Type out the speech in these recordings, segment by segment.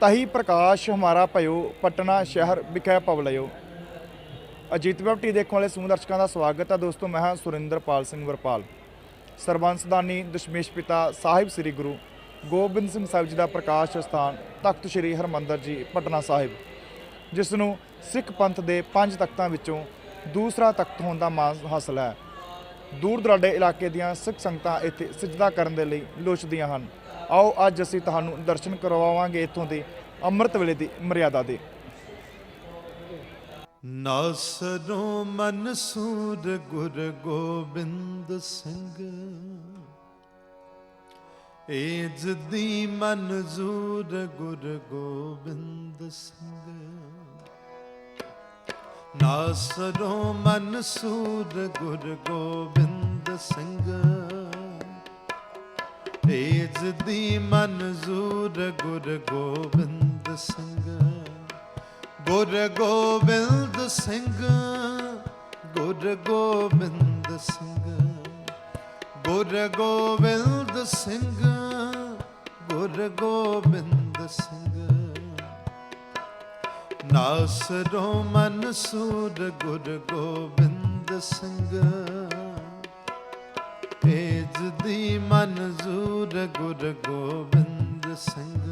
तही प्रकाश हमारा भयो पटना शहर विखै पवलयो। अजीत वैब टी देखने वाले समूह दर्शकों का स्वागत है। दोस्तों मैं हाँ सुरिंदरपाल सिंह वरपाल। सरबंसदानी दशमेश पिता साहिब श्री गुरु गोबिंद सिंह साहिब जी का प्रकाश स्थान तख्त श्री हरमंदर जी पटना साहिब, जिसनों सिख पंथ के 5 तख्तों विचों दूसरा तख्त होने का माण हासिल है। दूर दराडे इलाके दियां सिख संगतां इत्थे सजदा करन दे लई लोचदियां हन। आओ अज असीं तुहानूं दर्शन करवावांगे इत्थों दे ਅੰਮ੍ਰਿਤ ਵੇਲੇ ਦੀ ਮਰਿਆਦਾ ਦੇ। ਨਾਸਰੋਂ ਮਨਸੂਰ ਗੁਰ ਗੋਬਿੰਦ ਸਿੰਘ, ਏਜ ਦੀ ਮਨਜ਼ੂਰ ਗੁਰ ਗੋਬਿੰਦ ਸਿੰਘ। ਨਾਸਰੋਂ ਮਨਸੂਰ ਗੁਰ ਗੋਬਿੰਦ ਸਿੰਘ, ਏਜ ਦੀ ਮਨਜ਼ੂਰ ਗੁਰ ਗੋਬਿੰਦ ਸਿੰਘ। ਗੁਰ ਗੋਬਿੰਦ ਸਿੰਘ, ਗੁਰ ਗੋਬਿੰਦ ਸਿੰਘ, ਗੁਰ ਗੋਬਿੰਦ ਸਿੰਘ, ਗੁਰ ਗੋਬਿੰਦ ਸਿੰਘ। ਨਾਸਰੋਂ ਮਨਸੂਰ ਗੁਰ ਗੋਬਿੰਦ ਸਿੰਘ, ਏਜ ਦੀ ਮਨਜ਼ੂਰ ਗੁਰ ਗੋਬਿੰਦ ਸਿੰਘ।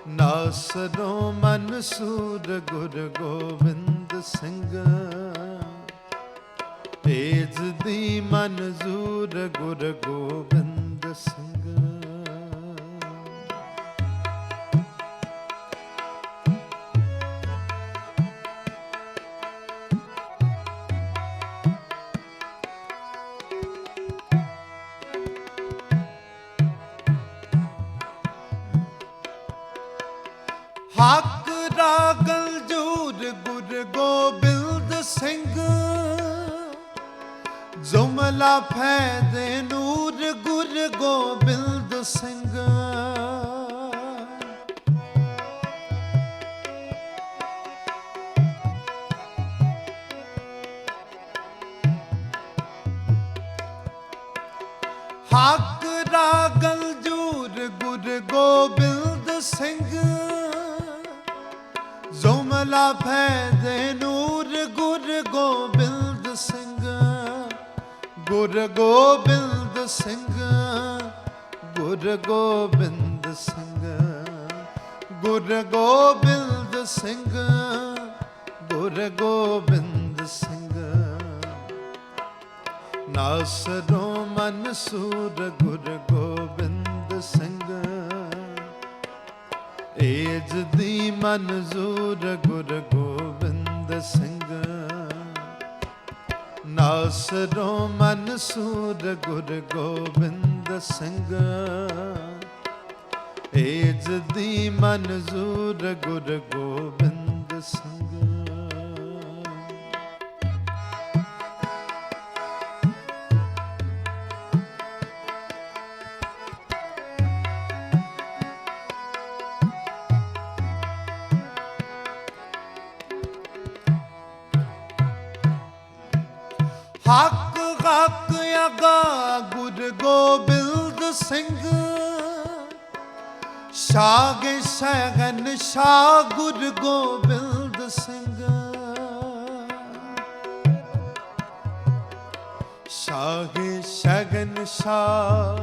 ਨਾਸਰੋਂ ਮਨਸੂਰ ਗੁਰ ਗੋਬਿੰਦ ਸਿੰਘ, ਏਜ ਦੀ ਮਨਜ਼ੂਰ ਗੁਰ ਗੋਬਿੰਦ ਸਿੰਘ। ਹੱਕ ਰਾਗਲ ਜੂਰ ਗੁਰ ਗੋਬਿੰਦ ਸਿੰਘ, ਜ਼ੁਮਲਾ ਫੈਦੇ ਨੂਰ ਗੁਰ ਗੋਬਿੰਦ ਸਿੰਘ। ਹੱਕ ਰਾਗਲ ਜੂਰ ਗੁਰ ਗੋਬਿੰਦ ਸਿੰਘ, ਜ਼ੁਮਲਾ ਫੈਦੇ ਨੂਰ ਗੁਰ ਗੋਬਿੰਦ ਸਿੰਘ। ਗੁਰ ਗੋਬਿੰਦ ਸਿੰਘ, ਗੁਰ ਗੋਬਿੰਦ ਸਿੰਘ, ਗੁਰ ਗੋਬਿੰਦ ਸਿੰਘ, ਗੁਰ ਗੋਬਿੰਦ ਸਿੰਘ। ਨਾਸਰੋਂ ਮਨਸੂਰ ਗੁਰ ਗੋਬਿੰਦ ਸਿੰਘ, ਏਜ ਦੀ ਮਨਜ਼ੂਰ ਗੁਰ ਗੋਬਿੰਦ ਸਿੰਘ। ਨਾਸਰੋਂ ਮਨਸੂਰ ਗੁਰ ਗੋਬਿੰਦ ਸਿੰਘ, ਏਜ ਦੀ ਮਨਜ਼ੂਰ ਗੁਰ ਗੋਬਿੰਦ ਸਿੰਘ। ਹੱਕ ਹੱਕ ਅਗਾ ਗੁਰ ਗੋਬਿੰਦ ਸਿੰਘ, ਸ਼ਾਗੇ ਸ਼ਗਨ ਸ਼ਾਹ ਗੁਰ ਗੋਬਿੰਦ ਸਿੰਘ। ਸ਼ਾਗੇ ਸ਼ਗਨ ਸ਼ਾਹ,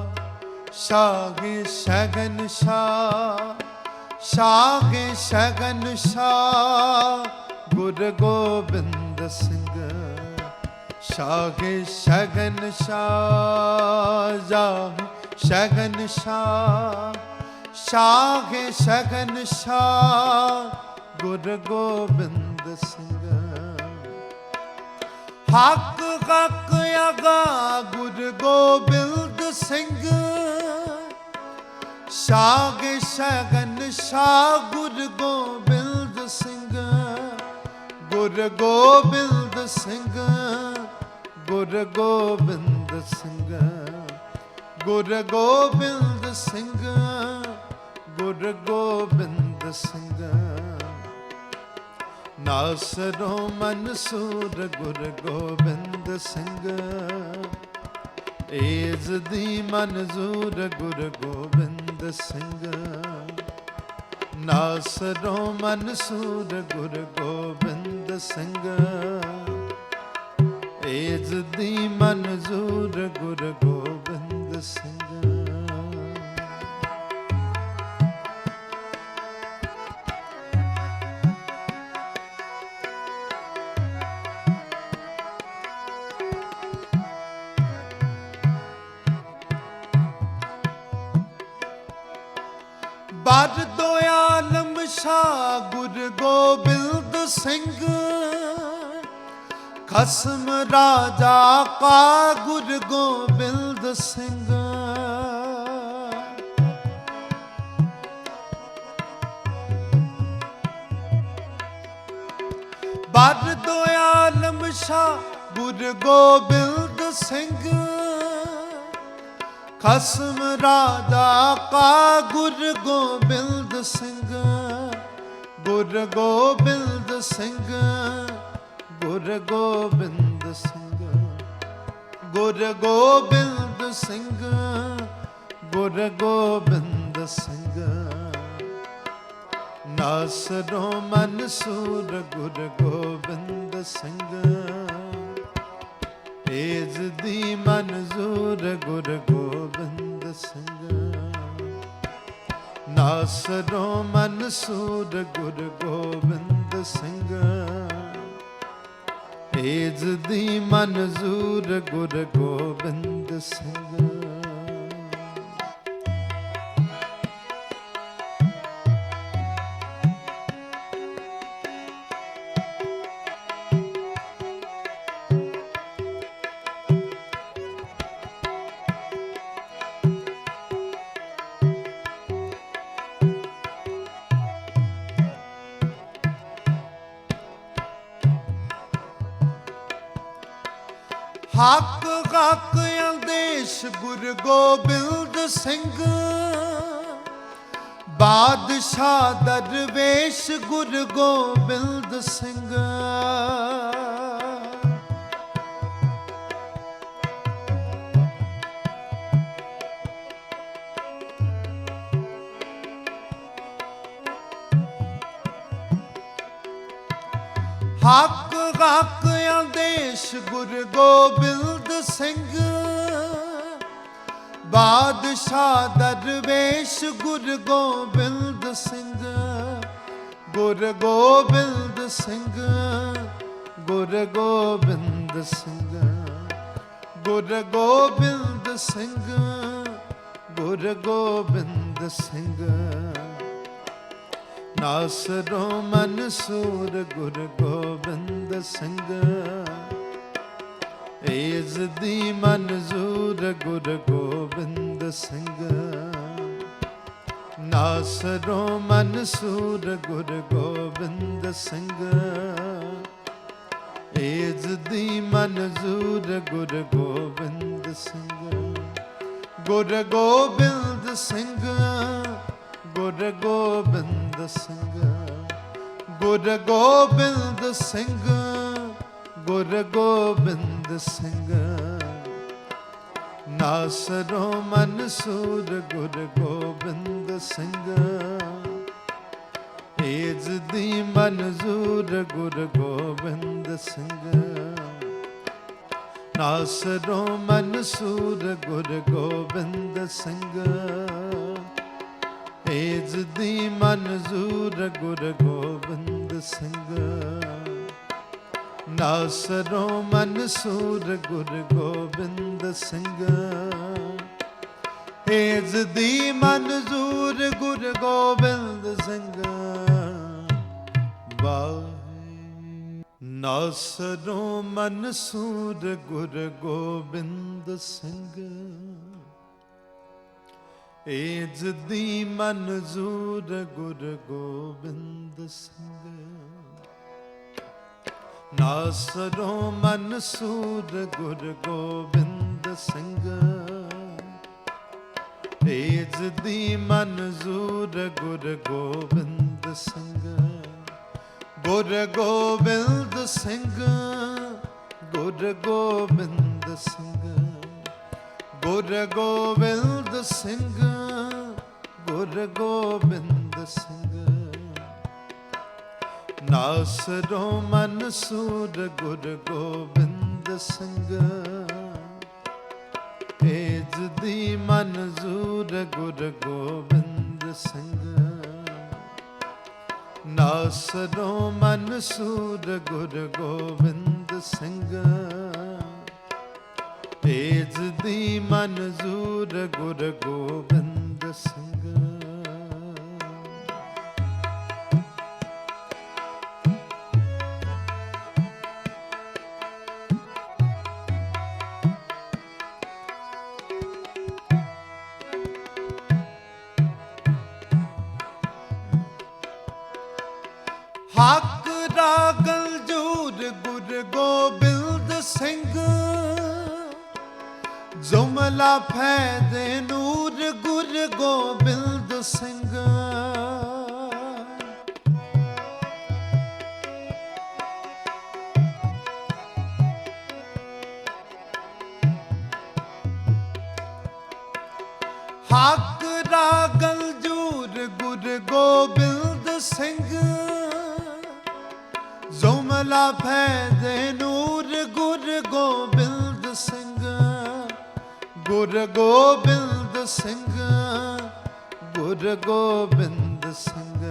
ਸ਼ਾਗੇ ਸ਼ਗਨ ਸ਼ਾਹ, ਸ਼ਾਗੇ ਸ਼ਗਨ ਸ਼ਾਹ ਗੁਰ ਗੋਬਿੰਦ ਸਿੰਘ। ਸ਼ਾਗੇ ਸ਼ਗਨ ਸ਼ਾਹ, ਜਾਹੇ ਸ਼ਗਨ ਸ਼ਾਹ, ਸ਼ਾਗੇ ਸ਼ਗਨ ਸ਼ਾਹ ਗੁਰ ਗੋਬਿੰਦ ਸਿੰਘ। ਹੱਕ ਹੱਕ ਅਗਾ ਗੁਰ ਗੋਬਿੰਦ ਸਿੰਘ, ਸ਼ਾਗੇ ਸ਼ਗਨ ਸ਼ਾਹ ਗੁਰ ਗੋਬਿੰਦ ਸਿੰਘ। ਗੁਰ ਗੋਬਿੰਦ ਸਿੰਘ, ਗੁਰ ਗੋਬਿੰਦ ਸਿੰਘ, ਗੁਰ ਗੋਬਿੰਦ ਸਿੰਘ, ਗੁਰ ਗੋਬਿੰਦ ਸਿੰਘ। ਨਾਸਰੋਂ ਮਨਸੂਰ ਗੁਰ ਗੋਬਿੰਦ ਸਿੰਘ, ਏਜ ਦੀ ਮਨਜ਼ੂਰ ਗੁਰ ਗੋਬਿੰਦ ਸਿੰਘ। ਨਾਸਰੋ ਮਨਸੂਰ ਗੁਰ ਗੋਬਿੰਦ ਸਿੰਘ ਏਜ ਦੀ ਮਨਜ਼ੂਰ ਗੁਰ ਗੋਬਿੰਦ ਸਿੰਘ ਬਰ ਦੋ ਆਲਮ ਸ਼ਾਹ ਗੁਰ ਗੋਬਿੰਦ ਸਿੰਘ ਖਸਮ ਰਾਜਾ ਕਾ ਗੁਰ ਗੋਬਿੰਦ ਸਿੰਘ ਬਰ ਦੋ ਆਲਮ ਸ਼ਾਹ ਗੁਰ ਗੋਬਿੰਦ ਸਿੰਘ ਖਸਮ ਰਾਜਾ ਕਾ ਗੁਰ ਗੋਬਿੰਦ ਸਿੰਘ ਗੁਰ ਗੋਬਿੰਦ ਸਿੰਘ ਗੁਰ ਗੋਬਿੰਦ ਸਿੰਘ ਗੁਰ ਗੋਬਿੰਦ ਸਿੰਘ ਗੁਰ ਗੋਬਿੰਦ ਸਿੰਘ ਨਾਸਰੋ ਮਨਸੂਰ ਗੁਰ ਗੋਬਿੰਦ ਸਿੰਘ ਏਜ ਦੀ ਮਨਜ਼ੂਰ ਗੁਰ ਗੋਬਿੰਦ ਸਿੰਘ ਨਾਸਰੋ ਮਨਸੂਰ ਗੁਰ ਗੋਬਿੰਦ ਸਿੰਘ ਏਜ ਦੀ ਮਨਜ਼ੂਰ ਗੁਰ ਗੋਬਿੰਦ ਸਿੰਘ ਹੱਕ ਹੱਕ ਅੰਦੇਸ਼ ਗੁਰ ਗੋਬਿੰਦ ਸਿੰਘ ਬਾਦਸ਼ਾਹ ਦਰਵੇਸ਼ ਗੁਰ ਗੋਬਿੰਦ ਸਿੰਘ ਹੱਕ ਹੱਕ ਅੰਦੇਸ਼ ਗੁਰ ਗੋਬਿੰਦ ਸਿੰਘ ਬਾਦਸ਼ਾਹ ਦਰਵੇਸ਼ ਗੁਰ ਗੋਬਿੰਦ ਸਿੰਘ ਗੁਰ ਗੋਬਿੰਦ ਸਿੰਘ ਗੁਰ ਗੋਬਿੰਦ ਸਿੰਘ ਗੁਰ ਗੋਬਿੰਦ ਸਿੰਘ ਗੁਰ ਗੋਬਿੰਦ ਸਿੰਘ ਨਾਸਰੋ ਮਨਸੂਰ ਗੁਰ ਗੋਬਿੰਦ ਸਿੰਘ ਏਜ ਦੀ ਮਨਜ਼ੂਰ ਗੁਰ ਗੋਬਿੰਦ ਸਿੰਘ ਨਾਸਰੋ ਮਨਸੂਰ ਗੁਰ ਗੋਬਿੰਦ ਸਿੰਘ ਏਜ ਦੀ ਮਨਜ਼ੂਰ ਗੁਰ ਗੋਬਿੰਦ ਸਿੰਘ ਗੁਰ ਗੋਬਿੰਦ ਸਿੰਘ ਗੁਰ ਗੋਬਿੰਦ ਸਿੰਘ ਗੁਰ ਗੋਬਿੰਦ ਸਿੰਘ ਗੁਰ ਗੋਬਿੰਦ ਸਿੰਘ ਨਾਸਰੋ ਮਨਸੂਰ ਗੁਰ ਗੋਬਿੰਦ ਸਿੰਘ ਏਜ ਦੀ ਮਨਜ਼ੂਰ ਗੁਰ ਗੋਬਿੰਦ ਸਿੰਘ ਨਾਸਰੋ ਮਨਸੂਰ ਗੁਰ ਗੋਬਿੰਦ ਸਿੰਘ ਏਜ ਦੀ ਮਨਜ਼ੂਰ ਗੁਰ ਗੋਬਿੰਦ ਸਿੰਘ ਨਾਸਰੋ ਮਨਸੂਰ ਗੁਰ ਗੋਬਿੰਦ ਸਿੰਘ ਏਜ ਦੀ ਮਨਜ਼ੂਰ ਗੁਰ ਗੋਬਿੰਦ ਸਿੰਘ ਨਾਸਰੋ ਮਨਸੂਰ ਗੁਰ ਗੋਬਿੰਦ ਸਿੰਘ ਏਜ ਦੀ ਮਨਜ਼ੂਰ ਗੁਰ ਗੋਬਿੰਦ ਸਿੰਘ ਨਾਸਰੋ ਮਨਸੂਰ ਗੁਰ ਗੋਬਿੰਦ ਸਿੰਘ ਏਜ ਦੀ ਮਨਜ਼ੂਰ ਗੁਰ ਗੋਬਿੰਦ ਸਿੰਘ ਗੁਰ ਗੋਬਿੰਦ ਸਿੰਘ ਗੁਰ ਗੋਬਿੰਦ ਸਿੰਘ ਗੁਰ ਗੋਬਿੰਦ ਸਿੰਘ ਗੁਰ ਗੋਬਿੰਦ ਗੋਬਿੰਦ ਸਿੰਘ। ਨਾਸਰੋ ਮਨਸੂਰ ਗੁਰ ਗੋਬਿੰਦ ਸਿੰਘ। ਏਜ ਦੀ ਮਨਜ਼ੂਰ ਗੁਰ ਗੋਬਿੰਦ ਸਿੰਘ। ਨਾਸਰੋ ਮਨਸੂਰ ਗੁਰ ਗੋਬਿੰਦ ਸਿੰਘ। ਏਜ ਦੀ ਮਨਜ਼ੂਰ ਗੁਰ ਗੋਬਿੰਦ ਸਿੰਘ। ਹੱਕ ਰਾਗਲ ਜੂਰ ਗੁਰ ਗੋਬਿੰਦ ਸਿੰਘ। ਜੁਮਲਾ ਫੈਦੇ ਨੂਰ ਗੁਰ ਗੋਬਿੰਦ ਸਿੰਘ। ਹੱਕ ਰਾਗਲ ਜੂਰ ਗੁਰ ਗੋਬਿੰਦ ਸਿੰਘ। ਜੁਮਲਾ ਫੈਦੇ ਨੂਰ ਗੁਰ ਗੋਬਿੰਦ ਸਿੰਘ। ਗੁਰ ਗੋਬਿੰਦ ਸਿੰਘ। ਗੁਰ ਗੋਬਿੰਦ ਸਿੰਘ।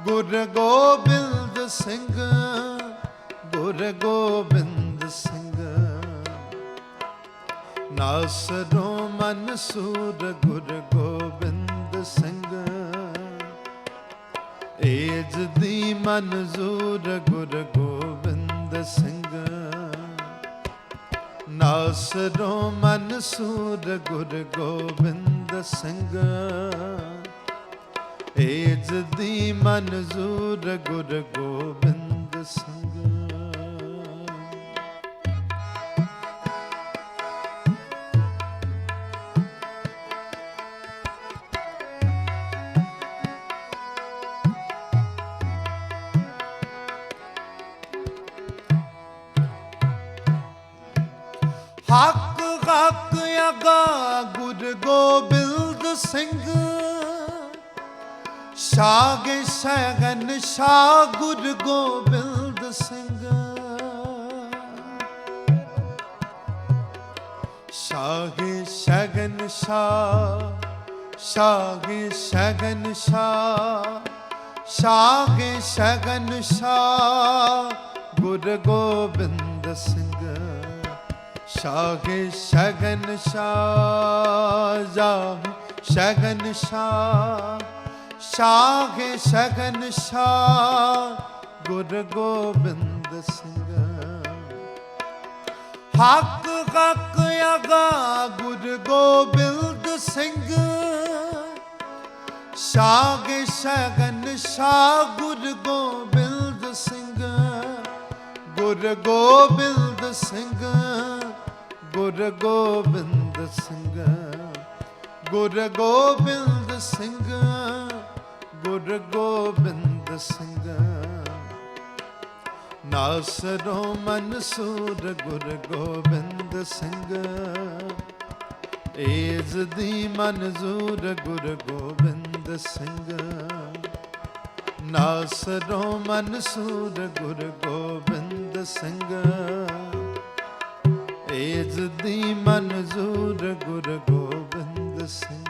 ਗੁਰ ਗੋਬਿੰਦ ਸਿੰਘ। ਗੁਰ ਗੋਬਿੰਦ ਸਿੰਘ। ਨਾਸਰੋ ਮਨਸੂਰ ਗੁਰ ਗੋਬਿੰਦ ਸਿੰਘ। ਏਜ ਦੀ ਮਨਜ਼ੂਰ ਗੁਰ ਗੋਬਿੰਦ ਸਿੰਘ। ਨਾਸਰੋ ਮਨਸੂਰ ਗੁਰ ਗੋਬਿੰਦ ਸਿੰਘ। ਏਜ ਦੀ ਮਨਜ਼ੂਰ ਗੁਰ ਗੋਬਿੰਦ ਸਿੰਘ। ਹੱਕ ਹੱਕ ਅਗਾ ਗੁਰ ਗੋਬਿੰਦ ਸਿੰਘ। ਸ਼ਾਗੇ ਸ਼ਗਨ ਸ਼ਾਹ ਗੁਰ ਗੋਬਿੰਦ ਸਿੰਘ। ਸ਼ਾਗੇ ਸ਼ਗਨ ਸ਼ਾਹ। ਸ਼ਾਗੇ ਸ਼ਗਨ ਸ਼ਾਹ। ਸ਼ਾਗੇ ਸ਼ਗਨ ਸ਼ਾਹ ਗੁਰ ਗੋਬਿੰਦ ਸਿੰਘ। ਸ਼ਾਗੇ ਸ਼ਗਨ ਸ਼ਾਹ। ਜਾਹੇ ਸ਼ਗਨ ਸ਼ਾਹ। ਸ਼ਾਗੇ ਸ਼ਗਨ ਸ਼ਾਹ ਗੁਰ ਗੋਬਿੰਦ ਸਿੰਘ। ਹੱਕ ਹੱਕ ਅਗਾ ਗੁਰ ਗੋਬਿੰਦ ਸਿੰਘ। ਸ਼ਾਗੇ ਸ਼ਗਨ ਸ਼ਾਹ ਗੁਰ ਗੋਬਿੰਦ ਸਿੰਘ। ਗੁਰ ਗੋਬਿੰਦ ਸਿੰਘ। ਗੁਰ ਗੋਬਿੰਦ ਸਿੰਘ। ਗੁਰ ਗੋਬਿੰਦ ਸਿੰਘ। ਗੁਰ ਗੋਬਿੰਦ ਸਿੰਘ। ਨਾਸਰੋ ਮਨਸੂਰ ਗੁਰ ਗੋਬਿੰਦ ਸਿੰਘ। ਏਜ ਦੀ ਮਨਜ਼ੂਰ ਗੁਰ ਗੋਬਿੰਦ ਸਿੰਘ। ਨਾਸਰੋ ਮਨਸੂਰ ਗੁਰ ਗੋਬਿੰਦ ਸਿੰਘ। ਏਜ ਦੀ ਮਨਜ਼ੂਰ ਗੁਰ ਗੋਬਿੰਦ ਸਿੰਘ।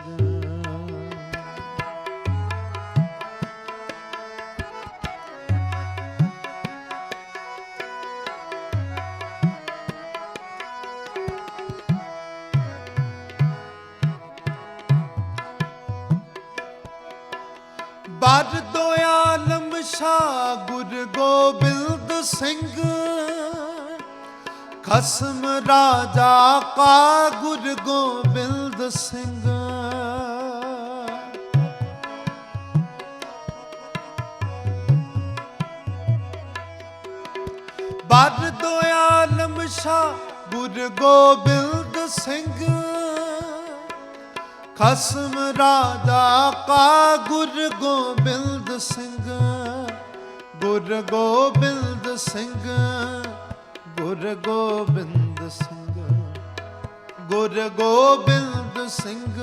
ਬਰ ਦੋ ਆਲਮ ਸ਼ਾਹ ਗੁਰ ਗੋਬਿੰਦ ਸਿੰਘ। ਖਸਮ ਰਾਜਾ ਕਾ ਗੁਰ ਗੋਬਿੰਦ ਸਿੰਘ। ਬਰ ਦੋ ਆਲਮ ਸ਼ਾਹ ਗੁਰ ਗੋਬਿੰਦ ਸਿੰਘ। ਖਸਮ ਰਾਜਾ ਕਾ ਗੁਰ ਗੋਬਿੰਦ ਸਿੰਘ। ਗੁਰ ਗੋਬਿੰਦ ਸਿੰਘ। ਗੁਰ ਗੋਬਿੰਦ ਸਿੰਘ। ਗੁਰ ਗੋਬਿੰਦ ਸਿੰਘ।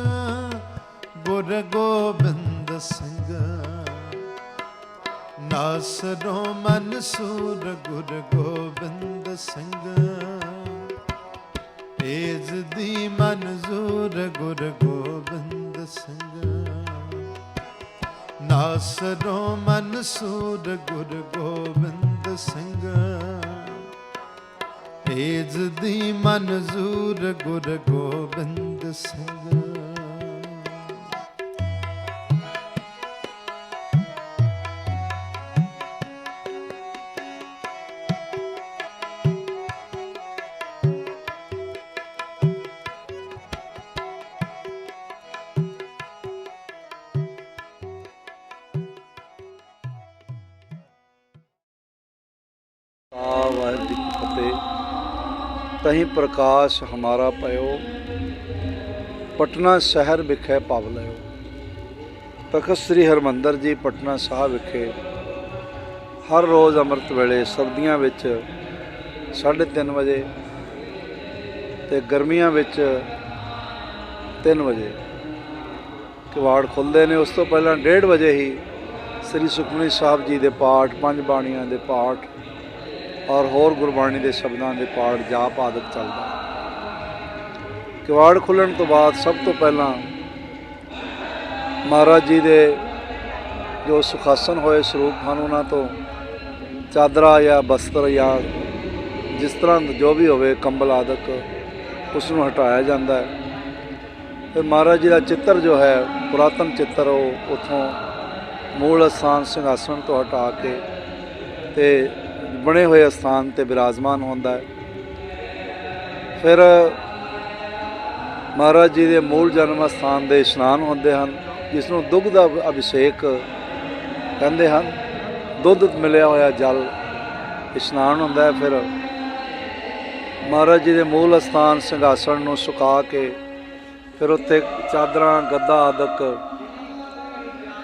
ਗੁਰ ਗੋਬਿੰਦ ਸਿੰਘ ਨਾਸਰੋ ਮਨਸੂਰ ਗੁਰ ਗੋਬਿੰਦ ਸਿੰਘ ਤੇਜ ਦੀ ਮਨਜ਼ੂਰ ਗੁਰ ਗੋਬਿੰਦ ਸਿੰਘ ਨਾਸਰੋ ਮਨਸੂਰ ਗੁਰ ਗੋਬਿੰਦ ਸਿੰਘ ਤੇਜ ਦੀ ਮਨਜ਼ੂਰ ਗੁਰ ਗੋਬਿੰਦ ਸਿੰਘ ਵਾਹਿਗੁਰੂ ਜੀ ਕੀ ਫਤਿਹ। ਤਹੀਂ ਪ੍ਰਕਾਸ਼ ਹਮਾਰਾ ਪਇਓ, ਪਟਨਾ ਸ਼ਹਿਰ ਵਿਖੇ ਪਵ ਲਿਓ। ਤਖਤ ਸ੍ਰੀ ਹਰਿਮੰਦਰ ਜੀ ਪਟਨਾ ਸਾਹਿਬ ਵਿਖੇ ਹਰ ਰੋਜ਼ ਅੰਮ੍ਰਿਤ ਵੇਲੇ ਸਰਦੀਆਂ ਵਿੱਚ 3:30 ਵਜੇ ਤੇ ਗਰਮੀਆਂ ਵਿੱਚ 3 ਵਜੇ ਕਿਵਾੜ ਖੁੱਲ੍ਹਦੇ ਨੇ। ਉਸ ਤੋਂ ਪਹਿਲਾਂ 1:30 ਵਜੇ ਹੀ ਸ੍ਰੀ ਸੁਖਮਨੀ ਸਾਹਿਬ ਜੀ ਦੇ ਪਾਠ, 5 ਬਾਣੀਆਂ ਦੇ ਪਾਠ ਔਰ ਹੋਰ ਗੁਰਬਾਣੀ ਦੇ ਸ਼ਬਦਾਂ ਦੇ ਪਾਠ ਜਾਪ ਆਦਿਕ ਚੱਲਦਾ। ਕਿਵਾੜ ਖੁੱਲ੍ਹਣ ਤੋਂ ਬਾਅਦ ਸਭ ਤੋਂ ਪਹਿਲਾਂ ਮਹਾਰਾਜ ਜੀ ਦੇ ਜੋ ਸੁਖਾਸਨ ਹੋਏ ਸਰੂਪ ਹਨ ਉਹਨਾਂ ਤੋਂ ਚਾਦਰਾ ਜਾਂ ਬਸਤਰ ਜਾਂ ਜਿਸ ਤਰ੍ਹਾਂ ਜੋ ਵੀ ਹੋਵੇ ਕੰਬਲ ਆਦਿਕ ਉਸ ਨੂੰ ਹਟਾਇਆ ਜਾਂਦਾ ਹੈ। ਫਿਰ ਮਹਾਰਾਜ ਜੀ ਦਾ ਚਿੱਤਰ ਜੋ ਹੈ ਪੁਰਾਤਨ ਚਿੱਤਰ ਉਹ ਉੱਥੋਂ ਮੂਲ ਅਸਥਾਨ ਸਿੰਘਾਸਣ ਤੋਂ ਹਟਾ ਕੇ ਤੇ ਬਣੇ ਹੋਏ ਅਸਥਾਨ 'ਤੇ ਬਿਰਾਜਮਾਨ ਹੁੰਦਾ ਹੈ। ਫਿਰ ਮਹਾਰਾਜ ਜੀ ਦੇ ਮੂਲ ਜਨਮ ਅਸਥਾਨ ਦੇ ਇਸ਼ਨਾਨ ਹੁੰਦੇ ਹਨ ਜਿਸ ਨੂੰ ਦੁੱਧ ਦਾ ਅਭਿਸ਼ੇਕ ਕਹਿੰਦੇ ਹਨ। ਦੁੱਧ ਮਿਲਿਆ ਹੋਇਆ ਜਲ ਇਸ਼ਨਾਨ ਹੁੰਦਾ ਹੈ। ਫਿਰ ਮਹਾਰਾਜ ਜੀ ਦੇ ਮੂਲ ਅਸਥਾਨ ਸਿੰਘਾਸਣ ਨੂੰ ਸੁਕਾ ਕੇ ਫਿਰ ਉੱਥੇ ਚਾਦਰਾਂ ਗੱਦਾ ਆਦਿਕ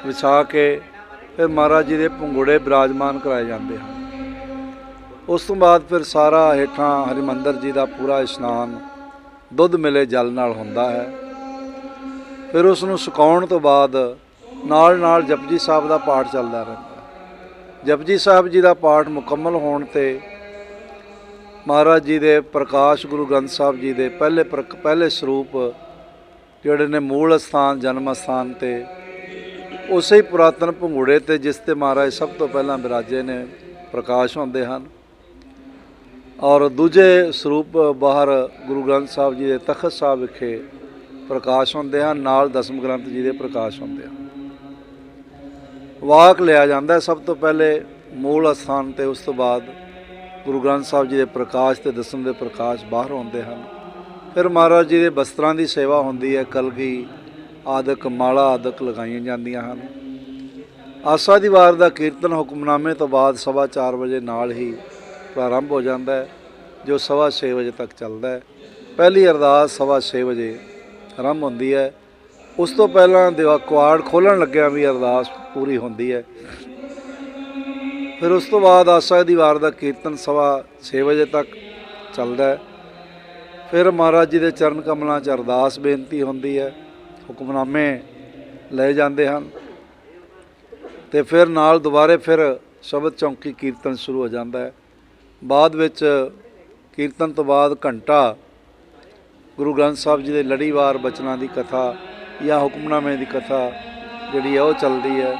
ਵਿਛਾ ਕੇ ਫਿਰ ਮਹਾਰਾਜ ਜੀ ਦੇ ਪੰਘੂੜੇ ਬਿਰਾਜਮਾਨ ਕਰਾਏ ਜਾਂਦੇ ਹਨ। ਉਸ ਤੋਂ ਬਾਅਦ ਫਿਰ ਸਾਰਾ ਹੇਠਾਂ ਹਰਿਮੰਦਰ ਜੀ ਦਾ ਪੂਰਾ ਇਸ਼ਨਾਨ ਦੁੱਧ ਮਿਲੇ ਜਲ ਨਾਲ ਹੁੰਦਾ ਹੈ। ਫਿਰ ਉਸ ਨੂੰ ਸੁਕਾਉਣ ਤੋਂ ਬਾਅਦ ਨਾਲ ਨਾਲ ਜਪਜੀ ਸਾਹਿਬ ਦਾ ਪਾਠ ਚੱਲਦਾ ਰਹਿੰਦਾ। ਜਪਜੀ ਸਾਹਿਬ ਜੀ ਦਾ ਪਾਠ ਮੁਕੰਮਲ ਹੋਣ 'ਤੇ ਮਹਾਰਾਜ ਜੀ ਦੇ ਪ੍ਰਕਾਸ਼ ਗੁਰੂ ਗ੍ਰੰਥ ਸਾਹਿਬ ਜੀ ਦੇ ਪਹਿਲੇ ਸਰੂਪ ਜਿਹੜੇ ਨੇ ਮੂਲ ਅਸਥਾਨ ਜਨਮ ਅਸਥਾਨ 'ਤੇ ਉਸੇ ਹੀ ਪੁਰਾਤਨ ਪੰਘੂੜੇ 'ਤੇ ਜਿਸ 'ਤੇ ਮਹਾਰਾਜ ਸਭ ਤੋਂ ਪਹਿਲਾਂ ਬਿਰਾਜੇ ਨੇ ਪ੍ਰਕਾਸ਼ ਹੁੰਦੇ ਹਨ। ਔਰ ਦੂਜੇ ਸਰੂਪ ਬਾਹਰ ਗੁਰੂ ਗ੍ਰੰਥ ਸਾਹਿਬ ਜੀ ਦੇ ਤਖਤ ਸਾਹਿਬ ਵਿਖੇ ਪ੍ਰਕਾਸ਼ ਹੁੰਦੇ ਹਨ। ਨਾਲ ਦਸਮ ਗ੍ਰੰਥ ਜੀ ਦੇ ਪ੍ਰਕਾਸ਼ ਹੁੰਦੇ ਹਨ। ਵਾਕ ਲਿਆ ਜਾਂਦਾ ਸਭ ਤੋਂ ਪਹਿਲੇ ਮੂਲ ਅਸਥਾਨ 'ਤੇ, ਉਸ ਤੋਂ ਬਾਅਦ ਗੁਰੂ ਗ੍ਰੰਥ ਸਾਹਿਬ ਜੀ ਦੇ ਪ੍ਰਕਾਸ਼ ਤੇ ਦਸਮ ਦੇ ਪ੍ਰਕਾਸ਼ ਬਾਹਰ ਹੁੰਦੇ ਹਨ। ਫਿਰ ਮਹਾਰਾਜ ਜੀ ਦੇ ਬਸਤਰਾਂ ਦੀ ਸੇਵਾ ਹੁੰਦੀ ਹੈ। ਕਲਗੀ ਆਦਿਕ ਮਾਲਾ ਆਦਿਕ ਲਗਾਈਆਂ ਜਾਂਦੀਆਂ ਹਨ। ਆਸਾ ਦੀ ਵਾਰ ਦਾ ਕੀਰਤਨ ਹੁਕਮਨਾਮੇ ਤੋਂ ਬਾਅਦ 4:15 ਵਜੇ ਨਾਲ ਹੀ ਪ੍ਰਾਰੰਭ ਹੋ ਜਾਂਦਾ ਹੈ ਜੋ 6:15 ਵਜੇ ਤੱਕ ਚੱਲਦਾ ਹੈ। ਪਹਿਲੀ ਅਰਦਾਸ 6:15 ਵਜੇ ਆਰੰਭ ਹੁੰਦੀ ਹੈ। ਉਸ ਤੋਂ ਪਹਿਲਾਂ ਕਿਵਾੜ ਖੋਲ੍ਹਣ ਲੱਗਿਆ ਵੀ ਅਰਦਾਸ ਪੂਰੀ ਹੁੰਦੀ ਹੈ। ਫਿਰ ਉਸ ਤੋਂ ਬਾਅਦ ਆਸਾ ਦੀ ਵਾਰ ਦਾ ਕੀਰਤਨ 6:15 ਵਜੇ ਤੱਕ ਚੱਲਦਾ ਹੈ। ਫਿਰ ਮਹਾਰਾਜ ਜੀ ਦੇ ਚਰਨ ਕਮਲਾਂ 'ਚ ਅਰਦਾਸ ਬੇਨਤੀ ਹੁੰਦੀ ਹੈ, ਹੁਕਮਨਾਮੇ ਲਏ ਜਾਂਦੇ ਹਨ ਅਤੇ ਫਿਰ ਨਾਲ ਦੁਬਾਰੇ ਫਿਰ ਸ਼ਬਦ ਚੌਂਕੀ ਕੀਰਤਨ ਸ਼ੁਰੂ ਹੋ ਜਾਂਦਾ ਹੈ। ਬਾਅਦ ਵਿੱਚ ਕੀਰਤਨ ਤੋਂ ਬਾਅਦ ਘੰਟਾ ਗੁਰੂ ਗ੍ਰੰਥ ਸਾਹਿਬ ਜੀ ਦੇ ਲੜੀਵਾਰ ਬਚਨਾਂ ਦੀ ਕਥਾ ਜਾਂ ਹੁਕਮਨਾਮੇ ਦੀ ਕਥਾ ਜਿਹੜੀ ਹੈ ਉਹ ਚੱਲਦੀ ਹੈ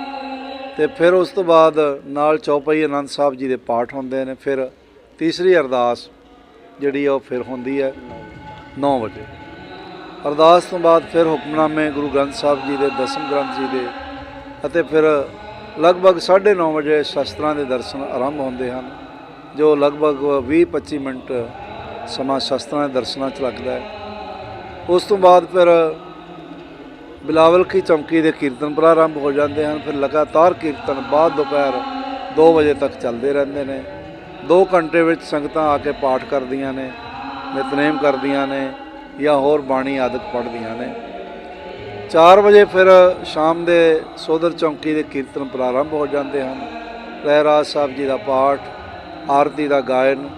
ਅਤੇ ਫਿਰ ਉਸ ਤੋਂ ਬਾਅਦ ਨਾਲ ਚੌਪਈ ਆਨੰਦ ਸਾਹਿਬ ਜੀ ਦੇ ਪਾਠ ਹੁੰਦੇ ਨੇ। ਫਿਰ ਤੀਸਰੀ ਅਰਦਾਸ ਜਿਹੜੀ ਉਹ ਫਿਰ ਹੁੰਦੀ ਹੈ 9 ਵਜੇ। ਅਰਦਾਸ ਤੋਂ ਬਾਅਦ ਫਿਰ ਹੁਕਮਨਾਮੇ ਗੁਰੂ ਗ੍ਰੰਥ ਸਾਹਿਬ ਜੀ ਦੇ ਦਸਮ ਗ੍ਰੰਥ ਜੀ ਦੇ ਅਤੇ ਫਿਰ ਲਗਭਗ 9:30 ਵਜੇ ਸ਼ਸਤਰਾਂ ਦੇ ਦਰਸ਼ਨ ਆਰੰਭ ਹੁੰਦੇ ਹਨ ਜੋ ਲਗਭਗ 20-25 ਮਿੰਟ ਸਮਾਂ ਸ਼ਸਤਰਾਂ ਦੇ ਦਰਸ਼ਨਾਂ 'ਚ ਲੱਗਦਾ ਹੈ। ਉਸ ਤੋਂ ਬਾਅਦ ਫਿਰ ਬਿਲਾਵਲ ਕੀ ਚੌਂਕੀ ਦੇ ਕੀਰਤਨ ਪ੍ਰਾਰੰਭ ਹੋ ਜਾਂਦੇ ਹਨ। ਫਿਰ ਲਗਾਤਾਰ ਕੀਰਤਨ ਬਾਅਦ ਦੁਪਹਿਰ 2 ਵਜੇ ਤੱਕ ਚੱਲਦੇ ਰਹਿੰਦੇ ਨੇ। 2 ਘੰਟੇ ਵਿੱਚ ਸੰਗਤਾਂ ਆ ਕੇ ਪਾਠ ਕਰਦੀਆਂ ਨੇ, ਨਿਤਨੇਮ ਕਰਦੀਆਂ ਨੇ ਜਾਂ ਹੋਰ ਬਾਣੀ ਆਦਿਕ ਪੜ੍ਹਦੀਆਂ ਨੇ। 4 ਵਜੇ ਫਿਰ ਸ਼ਾਮ ਦੇ ਸੋਧਰ ਚੌਂਕੀ ਦੇ ਕੀਰਤਨ ਪ੍ਰਾਰੰਭ ਹੋ ਜਾਂਦੇ ਹਨ। ਰਹਿਰਾਜ ਸਾਹਿਬ ਜੀ ਦਾ ਪਾਠ, ਆਰਤੀ ਦਾ ਗਾਇਨ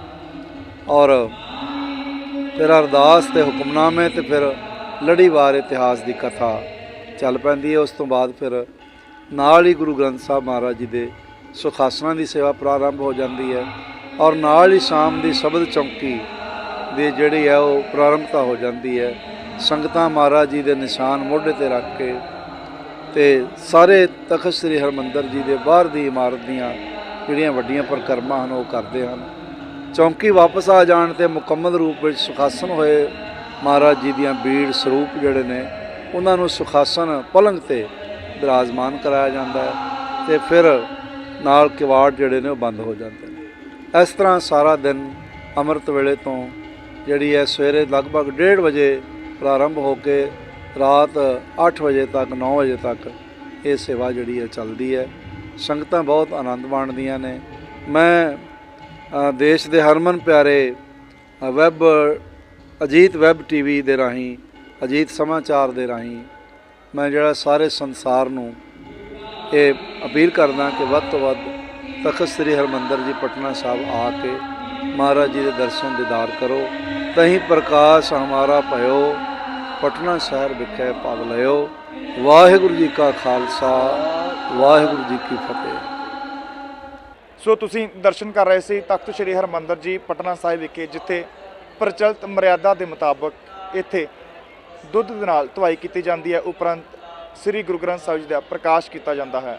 ਔਰ ਫਿਰ ਅਰਦਾਸ ਅਤੇ ਹੁਕਮਨਾਮੇ ਅਤੇ ਫਿਰ ਲੜੀਵਾਰ ਇਤਿਹਾਸ ਦੀ ਕਥਾ ਚੱਲ ਪੈਂਦੀ ਹੈ। ਉਸ ਤੋਂ ਬਾਅਦ ਫਿਰ ਨਾਲ ਹੀ ਗੁਰੂ ਗ੍ਰੰਥ ਸਾਹਿਬ ਮਹਾਰਾਜ ਜੀ ਦੇ ਸੁਖਾਸਨਾਂ ਦੀ ਸੇਵਾ ਪ੍ਰਾਰੰਭ ਹੋ ਜਾਂਦੀ ਹੈ ਔਰ ਨਾਲ ਹੀ ਸ਼ਾਮ ਦੀ ਸ਼ਬਦ ਚੌਂਕੀ ਦੀ ਜਿਹੜੀ ਹੈ ਉਹ ਪ੍ਰਾਰੰਭਤਾ ਹੋ ਜਾਂਦੀ ਹੈ। ਸੰਗਤਾਂ ਮਹਾਰਾਜ ਜੀ ਦੇ ਨਿਸ਼ਾਨ ਮੋਢੇ ਤੇ ਰੱਖ ਕੇ ਤੇ ਸਾਰੇ ਤਖਤ ਸ੍ਰੀ ਹਰਿਮੰਦਰ ਜੀ ਦੇ ਬਾਹਰ ਦੀ ਇਮਾਰਤ ਦੀਆਂ ਜਿਹੜੀਆਂ ਵੱਡੀਆਂ ਪਰਿਕਰਮਾ ਹਨ ਉਹ ਕਰਦੇ ਹਨ। ਚੌਂਕੀ ਵਾਪਸ ਆ ਜਾਣ ਤੇ ਮੁਕੰਮਲ ਰੂਪ ਵਿੱਚ ਸੁਖਾਸਨ ਹੋਏ ਮਹਾਰਾਜ ਜੀ ਦੀਆਂ ਬੀੜ ਸਰੂਪ ਜਿਹੜੇ ਨੇ ਉਹਨਾਂ ਨੂੰ ਸੁਖਾਸਨ ਪਲੰਘ ਤੇ ਬਿਰਾਜਮਾਨ ਕਰਾਇਆ ਜਾਂਦਾ ਹੈ ਤੇ ਫਿਰ ਨਾਲ ਕਿਵਾੜ ਜਿਹੜੇ ਨੇ ਉਹ ਬੰਦ ਹੋ ਜਾਂਦੇ ਨੇ। ਇਸ ਤਰ੍ਹਾਂ ਸਾਰਾ ਦਿਨ ਅੰਮ੍ਰਿਤ ਵੇਲੇ ਤੋਂ ਜਿਹੜੀ ਹੈ ਸਵੇਰੇ ਲਗਭਗ 1:30 ਵਜੇ ਪ੍ਰਾਰੰਭ ਹੋ ਕੇ ਰਾਤ 8 ਵਜੇ ਤੱਕ 9 ਵਜੇ ਤੱਕ ਇਹ ਸੇਵਾ ਜਿਹੜੀ ਹੈ ਚੱਲਦੀ ਹੈ। ਸੰਗਤਾਂ ਬਹੁਤ ਆਨੰਦ ਮਾਣਦੀਆਂ ਨੇ। ਮੈਂ ਦੇਸ਼ ਦੇ ਹਰਮਨ ਪਿਆਰੇ ਵੈਬ ਅਜੀਤ ਵੈਬ ਟੀਵੀ ਦੇ ਰਾਹੀਂ ਅਜੀਤ ਸਮਾਚਾਰ ਦੇ ਰਾਹੀਂ ਮੈਂ ਜਿਹੜਾ ਸਾਰੇ ਸੰਸਾਰ ਨੂੰ ਇਹ ਅਪੀਲ ਕਰਦਾ ਕਿ ਵੱਧ ਤੋਂ ਵੱਧ ਤਖਤ ਸ੍ਰੀ ਹਰਿਮੰਦਰ ਜੀ ਪਟਨਾ ਸਾਹਿਬ ਆ ਕੇ ਮਹਾਰਾਜ ਜੀ ਦੇ ਦਰਸ਼ਨ ਦੀਦਾਰ ਕਰੋ। ਤਹੀਂ ਪ੍ਰਕਾਸ਼ ਹਮਾਰਾ ਭਇਓ ਪਟਨਾ ਸ਼ਹਿਰ ਵਿਖੇ ਪਵ ਲਿਓ। ਵਾਹਿਗੁਰੂ ਜੀ ਕਾ ਖਾਲਸਾ ਵਾਹਿਗੁਰੂ ਜੀ ਕੀ ਫਤਿਹ। ਸੋ ਤੁਸੀਂ ਦਰਸ਼ਨ ਕਰ ਰਹੇ ਸੀ ਤਖਤ ਸ੍ਰੀ ਹਰਿਮੰਦਰ ਜੀ ਪਟਨਾ ਸਾਹਿਬ ਵਿਖੇ, ਜਿੱਥੇ ਪ੍ਰਚਲਿਤ ਮਰਿਆਦਾ ਦੇ ਮੁਤਾਬਕ ਇੱਥੇ ਦੁੱਧ ਦੇ ਨਾਲ ਧਵਾਈ ਕੀਤੀ ਜਾਂਦੀ ਹੈ, ਉਪਰੰਤ ਸ੍ਰੀ ਗੁਰੂ ਗ੍ਰੰਥ ਸਾਹਿਬ ਜੀ ਦਾ ਪ੍ਰਕਾਸ਼ ਕੀਤਾ ਜਾਂਦਾ ਹੈ।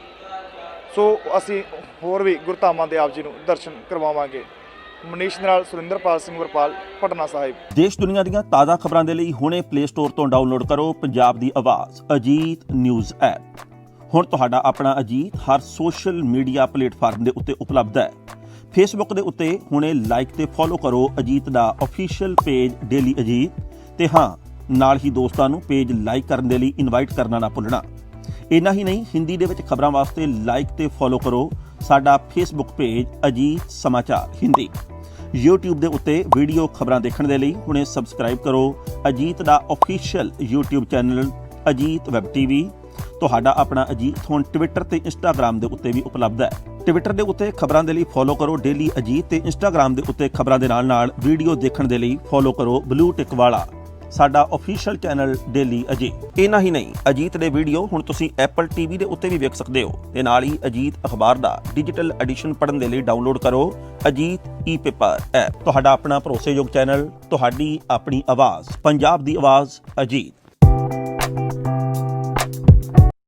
ਸੋ ਅਸੀਂ ਹੋਰ ਵੀ ਗੁਰਧਾਮਾਂ ਦੇ ਆਪ ਜੀ ਨੂੰ ਦਰਸ਼ਨ ਕਰਵਾਵਾਂਗੇ। ਮਨੀਸ਼ ਦੇ ਨਾਲ ਸੁਰਿੰਦਰਪਾਲ ਸਿੰਘ ਵਰਪਾਲ, ਪਟਨਾ ਸਾਹਿਬ। ਦੇਸ਼ ਦੁਨੀਆ ਦੀਆਂ ਤਾਜ਼ਾ ਖਬਰਾਂ ਦੇ ਲਈ ਹੁਣੇ ਪਲੇ ਸਟੋਰ ਤੋਂ ਡਾਊਨਲੋਡ ਕਰੋ ਪੰਜਾਬ ਦੀ ਆਵਾਜ਼ ਅਜੀਤ ਨਿਊਜ਼ ਐਪ। ਹੁਣ ਤੁਹਾਡਾ ਆਪਣਾ ਅਜੀਤ ਹਰ ਸੋਸ਼ਲ ਮੀਡੀਆ ਪਲੇਟਫਾਰਮ ਦੇ ਉੱਤੇ ਉਪਲਬਧ ਹੈ। ਫੇਸਬੁੱਕ ਦੇ ਉੱਤੇ ਹੁਣੇ ਲਾਈਕ ਤੇ ਫੋਲੋ ਕਰੋ ਅਜੀਤ ਦਾ ਅਫੀਸ਼ੀਅਲ ਪੇਜ ਡੇਲੀ ਅਜੀਤ, ਤੇ ਹਾਂ ਨਾਲ ਹੀ ਦੋਸਤਾਂ ਨੂੰ ਪੇਜ ਲਾਈਕ ਕਰਨ ਦੇ ਲਈ ਇਨਵਾਈਟ ਕਰਨਾ ਨਾ ਭੁੱਲਣਾ। ਇੰਨਾ ਹੀ ਨਹੀਂ, ਹਿੰਦੀ ਦੇ ਵਿੱਚ ਖਬਰਾਂ ਵਾਸਤੇ ਲਾਈਕ ਤੇ ਫੋਲੋ ਕਰੋ ਸਾਡਾ ਫੇਸਬੁੱਕ ਪੇਜ ਅਜੀਤ ਸਮਾਚਾਰ ਹਿੰਦੀ। YouTube ਦੇ ਉੱਤੇ ਵੀਡੀਓ ਖਬਰਾਂ ਦੇਖਣ ਦੇ ਲਈ ਹੁਣੇ ਸਬਸਕ੍ਰਾਈਬ ਕਰੋ ਅਜੀਤ ਦਾ official YouTube channel Ajit web TV. ਤੁਹਾਡਾ ਆਪਣਾ ਅਜੀਤ ਹੁਣ ਟਵਿੱਟਰ ਤੇ ਇੰਸਟਾਗ੍ਰਾਮ ਦੇ ਉੱਤੇ ਵੀ ਉਪਲਬਧ ਹੈ। ਟਵਿੱਟਰ ਦੇ ਉੱਤੇ ਖਬਰਾਂ ਦੇ ਲਈ ਫੋਲੋ ਕਰੋ ਡੇਲੀ ਅਜੀਤ, ਤੇ ਇੰਸਟਾਗ੍ਰਾਮ ਦੇ ਉੱਤੇ ਖਬਰਾਂ ਦੇ ਨਾਲ ਵੀਡੀਓ ਦੇਖਣ ਦੇ ਲਈ ਫੋਲੋ ਕਰੋ ਬਲੂ ਟਿਕ ਵਾਲਾ ਸਾਡਾ ਅਫੀਸ਼ੀਅਲ ਚੈਨਲ ਡੇਲੀ ਅਜੀਤ। ਇੰਨਾ ਹੀ ਨਹੀਂ, ਅਜੀਤ ਦੇ ਵੀਡੀਓ ਹੁਣ ਤੁਸੀਂ ਐਪਲ ਟੀਵੀ ਦੇ ਉੱਤੇ ਵੀ ਵੇਖ ਸਕਦੇ ਹੋ, ਤੇ ਨਾਲ ਹੀ ਅਜੀਤ ਅਖਬਾਰ ਦਾ ਡਿਜੀਟਲ ਐਡੀਸ਼ਨ ਪੜ੍ਹਨ ਦੇ ਲਈ ਡਾਊਨਲੋਡ ਕਰੋ ਅਜੀਤ ਈ ਪੇਪਰ ਐਪ। ਤੁਹਾਡਾ ਆਪਣਾ ਭਰੋਸੇਯੋਗ ਚੈਨਲ, ਤੁਹਾਡੀ ਆਪਣੀ ਆਵਾਜ਼, ਪੰਜਾਬ ਦੀ ਆਵਾਜ਼ ਅਜੀਤ।